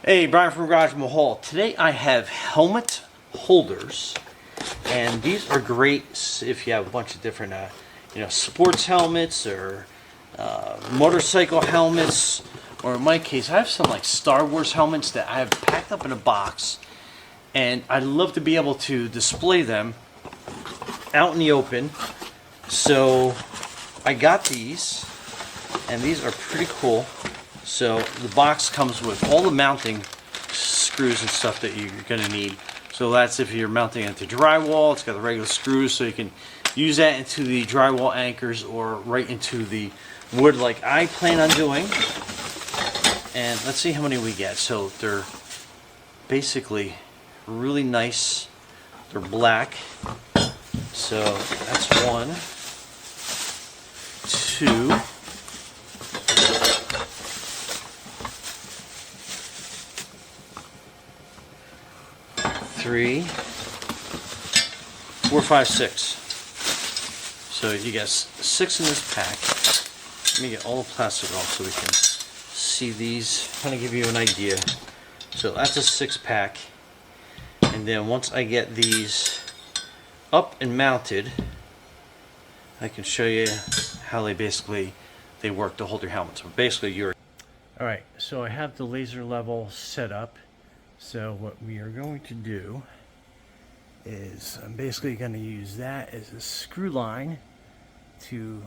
Hey, Brian from Garage Mahal. Today I have helmet holders, and these are great if you have a bunch of different, sports helmets or motorcycle helmets, or in my case, I have some like Star Wars helmets that I have packed up in a box, and I'd love to be able to display them out in the open. So I got these, and these are pretty cool. So the box comes with all the mounting screws and stuff that you're going to need. So that's if you're mounting it to drywall. It's got the regular screws, so you can use that into the drywall anchors or right into the wood like I plan on doing. And let's see how many we get. So they're basically really nice. They're black. So that's 1, 2, 3, 4, 5, 6. So you got 6 in this pack. Let me get all the plastic off so we can see these, kind of give you an idea. So that's a 6-pack. And then once I get these up and mounted, I can show you how they work to hold your helmet. So basically you're... Alright, so I have the laser level set up. So what we are going to do is I'm basically going to use that as a screw line to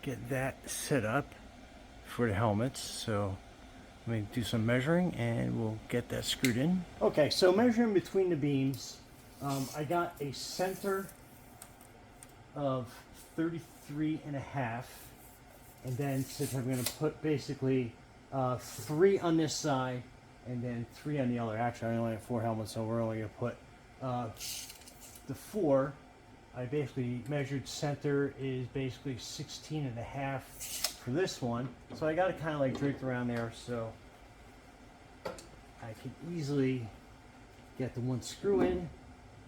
get that set up for the helmets. So let me do some measuring and we'll get that screwed in. Okay, so measuring between the beams, I got a center of 33.5, and then since I'm going to put basically 3 on this side and then 3 on the other. Actually, I only have 4 helmets, so we're only going to put the 4. I basically measured center is basically 16.5 for this one. So I got it kind of like draped around there, so I can easily get the one screw in,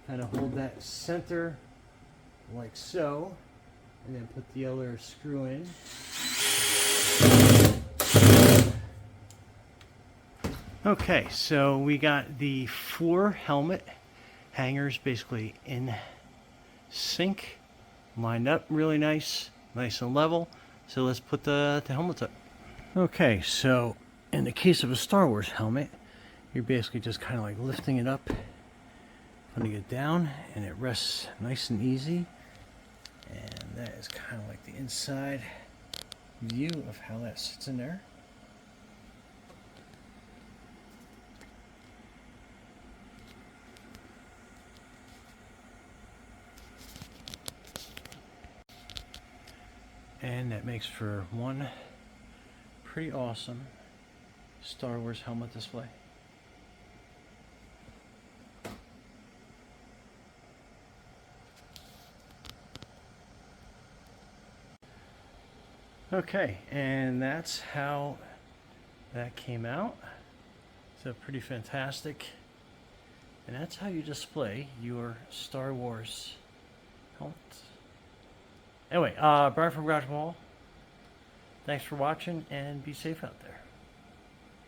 kind of hold that center like so, and then put the other screw in. Okay, so we got the 4 helmet hangers basically in sync, lined up really nice and level. So let's put the helmets up. Okay, so in the case of a Star Wars helmet, you're basically just kind of like lifting it up, putting it down, and it rests nice and easy. And that is kind of like the inside view of how that sits in there. And that makes for one pretty awesome Star Wars helmet display. Okay, and that's how that came out. So pretty fantastic. And that's how you display your Star Wars helmets. Anyway, Brian from Garage Mahal. Thanks for watching and be safe out there.